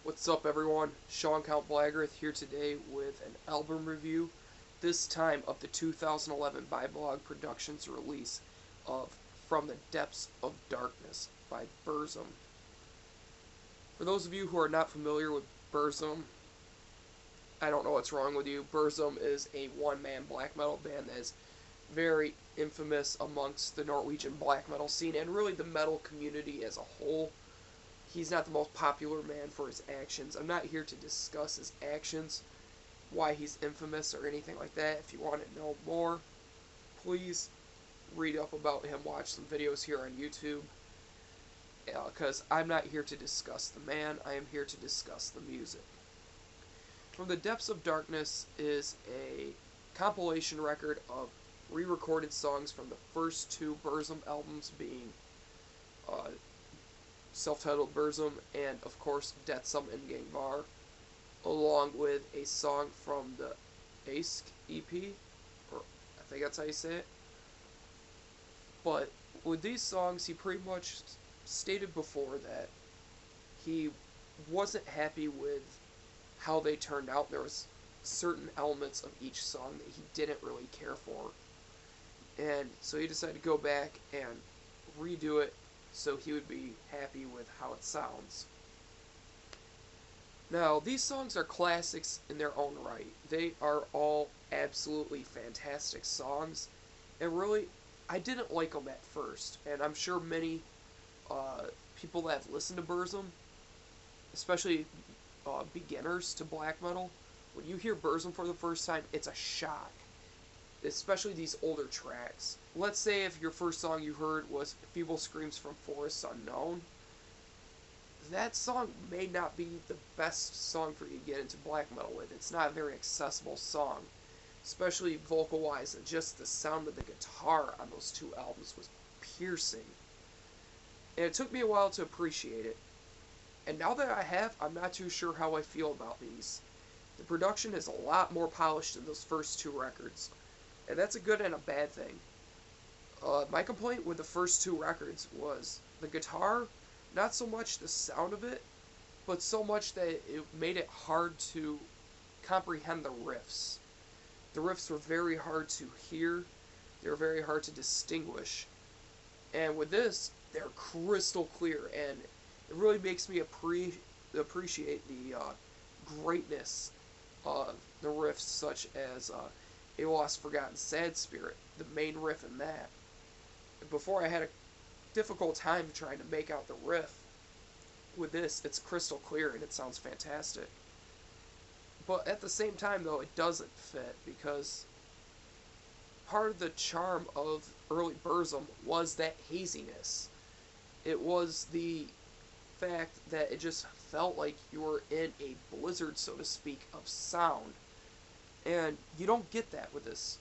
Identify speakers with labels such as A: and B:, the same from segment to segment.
A: What's up, everyone? Sean Count Blaggerth here today with an album review, this time of the 2011 by Blog Productions release of From the Depths of Darkness by Burzum. For those of you who are not familiar with Burzum, I don't know what's wrong with you. Burzum is a one-man black metal band that is very infamous amongst the Norwegian black metal scene and really the metal community as a whole. He's not the most popular man for his actions. I'm not here to discuss his actions, why he's infamous or anything like that. If you want to know more, please read up about him, watch some videos here on YouTube, because I'm not here to discuss the man, I am here to discuss the music. From the Depths of Darkness is a compilation record of re-recorded songs from the first two Burzum albums, being self-titled Burzum and, of course, Detsum and Gangvar, along with a song from the Ask EP, or I think that's how you say it. But with these songs, he pretty much stated before that he wasn't happy with how they turned out. There was certain elements of each song that he didn't really care for, and so he decided to go back and redo it so he would be happy with how it sounds. Now, these songs are classics in their own right. They are all absolutely fantastic songs, and really, I didn't like them at first, and I'm sure many people that have listened to Burzum, especially beginners to black metal, when you hear Burzum for the first time, it's a shock. Especially these older tracks. Let's say if your first song you heard was Feeble Screams from Forests Unknown, that song may not be the best song for you to get into black metal with. It's not a very accessible song, especially vocal-wise, and just the sound of the guitar on those two albums was piercing. And it took me a while to appreciate it. And now that I have, I'm not too sure how I feel about these. The production is a lot more polished than those first two records, and that's a good and a bad thing. My complaint with the first two records was the guitar, not so much the sound of it, but so much that it made it hard to comprehend the riffs. The riffs were very hard to hear, they were very hard to distinguish, and with this, they're crystal clear, and it really makes me appreciate the greatness of the riffs, such as A Lost Forgotten Sad Spirit, the main riff in that. Before, I had a difficult time trying to make out the riff. With this, it's crystal clear and it sounds fantastic. But at the same time, though, it doesn't fit, because part of the charm of early Burzum was that haziness. It was the fact that it just felt like you were in a blizzard, so to speak, of sound. And you don't get that with this.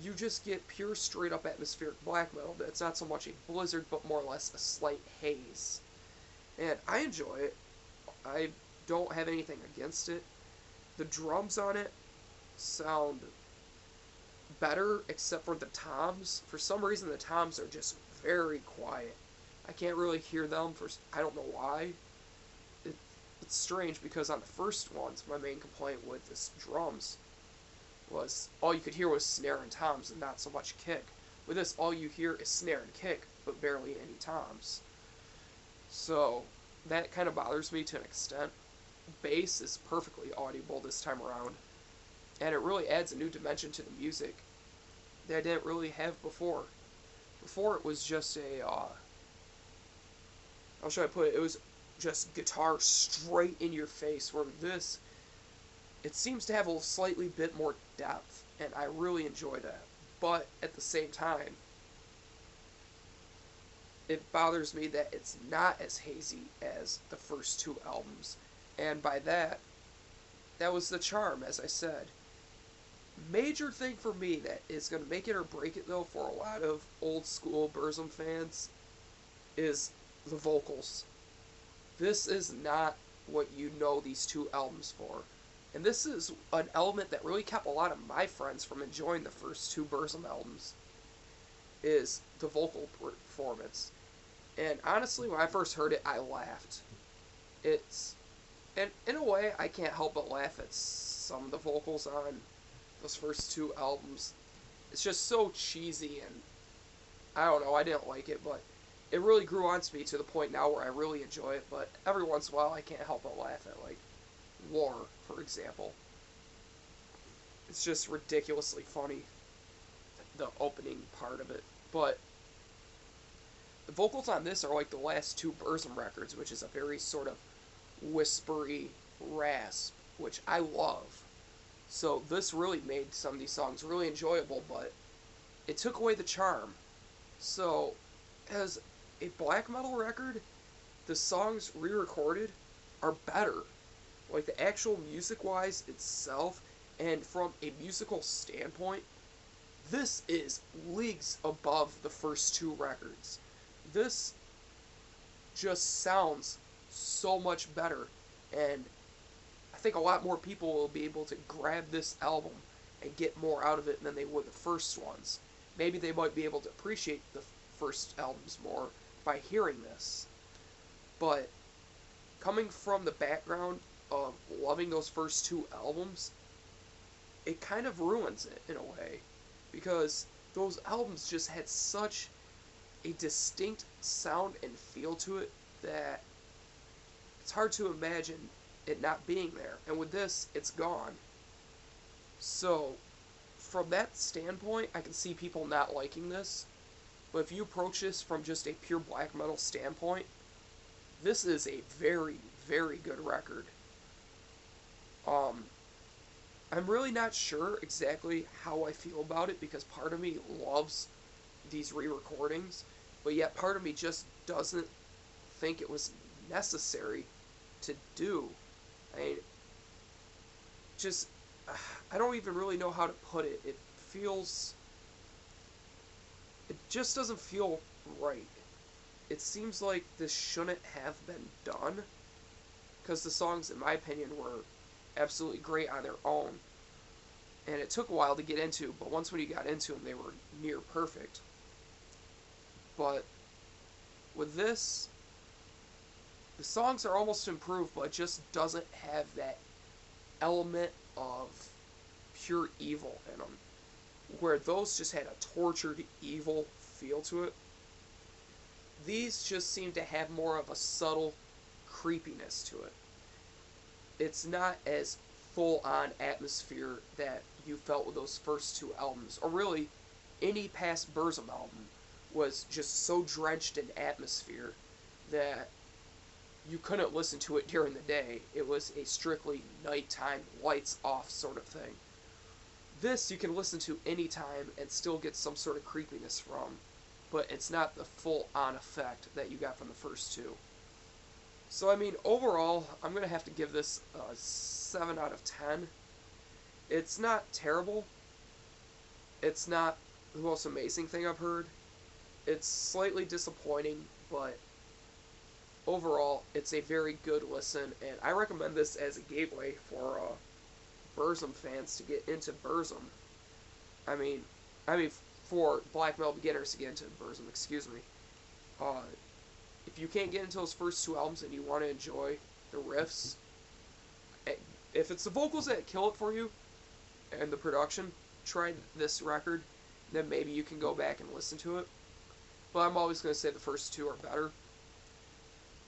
A: You just get pure, straight-up atmospheric black metal that's not so much a blizzard, but more or less a slight haze. And I enjoy it. I don't have anything against it. The drums on it sound better, except for the toms. For some reason, the toms are just very quiet. I can't really hear them, I don't know why. It's strange, because on the first ones, my main complaint with this drums was all you could hear was snare and toms and not so much kick. With this, all you hear is snare and kick, but barely any toms. So that kind of bothers me to an extent. Bass is perfectly audible this time around, and it really adds a new dimension to the music that I didn't really have before. Before, it was just a, how should I put it? It was just guitar straight in your face, where this, it seems to have a slightly bit more depth, and I really enjoy that. But at the same time, it bothers me that it's not as hazy as the first two albums. And by that, that was the charm, as I said. Major thing for me that is going to make it or break it, though, for a lot of old school Burzum fans, is the vocals. This is not what you know these two albums for. And this is an element that really kept a lot of my friends from enjoying the first two Burzum albums, is the vocal performance. And honestly, when I first heard it, I laughed. It's And in a way, I can't help but laugh at some of the vocals on those first two albums. It's just so cheesy, and I don't know, I didn't like it, but it really grew onto me to the point now where I really enjoy it, but every once in a while I can't help but laugh at, like, War, for example. It's just ridiculously funny, the opening part of it. But the vocals on this are like the last two Burzum records, which is a very sort of whispery rasp, which I love. So this really made some of these songs really enjoyable, but it took away the charm. So, as a black metal record, the songs re-recorded are better. Like, the actual music-wise itself, and from a musical standpoint, this is leagues above the first two records. This just sounds so much better, and I think a lot more people will be able to grab this album and get more out of it than they would the first ones. Maybe they might be able to appreciate the first albums more by hearing this. But coming from the background of loving those first two albums, it kind of ruins it in a way. Because those albums just had such a distinct sound and feel to it that it's hard to imagine it not being there. And with this, it's gone. So, from that standpoint, I can see people not liking this. But if you approach this from just a pure black metal standpoint, this is a very, very good record. I'm really not sure exactly how I feel about it, because part of me loves these re-recordings, but yet part of me just doesn't think it was necessary to do. I mean, just, I don't even really know how to put it. It just doesn't feel right. It seems like this shouldn't have been done, because the songs, in my opinion, were absolutely great on their own. And it took a while to get into, but once when you got into them, they were near perfect. But with this, the songs are almost improved, but it just doesn't have that element of pure evil in them. Where those just had a tortured evil feel to it. These just seem to have more of a subtle creepiness to it. It's not as full-on atmosphere that you felt with those first two albums, or really any past Burzum album was just so drenched in atmosphere that you couldn't listen to it during the day. It was a strictly nighttime, lights off sort of thing. This you can listen to anytime and still get some sort of creepiness from, but it's not the full-on effect that you got from the first two. So, I mean, overall, I'm going to have to give this a 7 out of 10. It's not terrible. It's not the most amazing thing I've heard. It's slightly disappointing, but overall, it's a very good listen, and I recommend this as a gateway for Burzum fans to get into Burzum. I mean, for black metal beginners to get into Burzum, excuse me. If you can't get into those first two albums and you want to enjoy the riffs, if it's the vocals that kill it for you, and the production, try this record, then maybe you can go back and listen to it. But I'm always going to say the first two are better.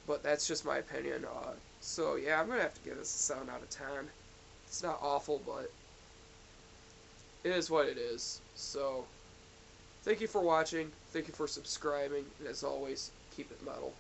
A: But that's just my opinion. So yeah, I'm going to have to give this a 7 out of 10. It's not awful, but it is what it is. So, thank you for watching, thank you for subscribing, and as always, keep it metal.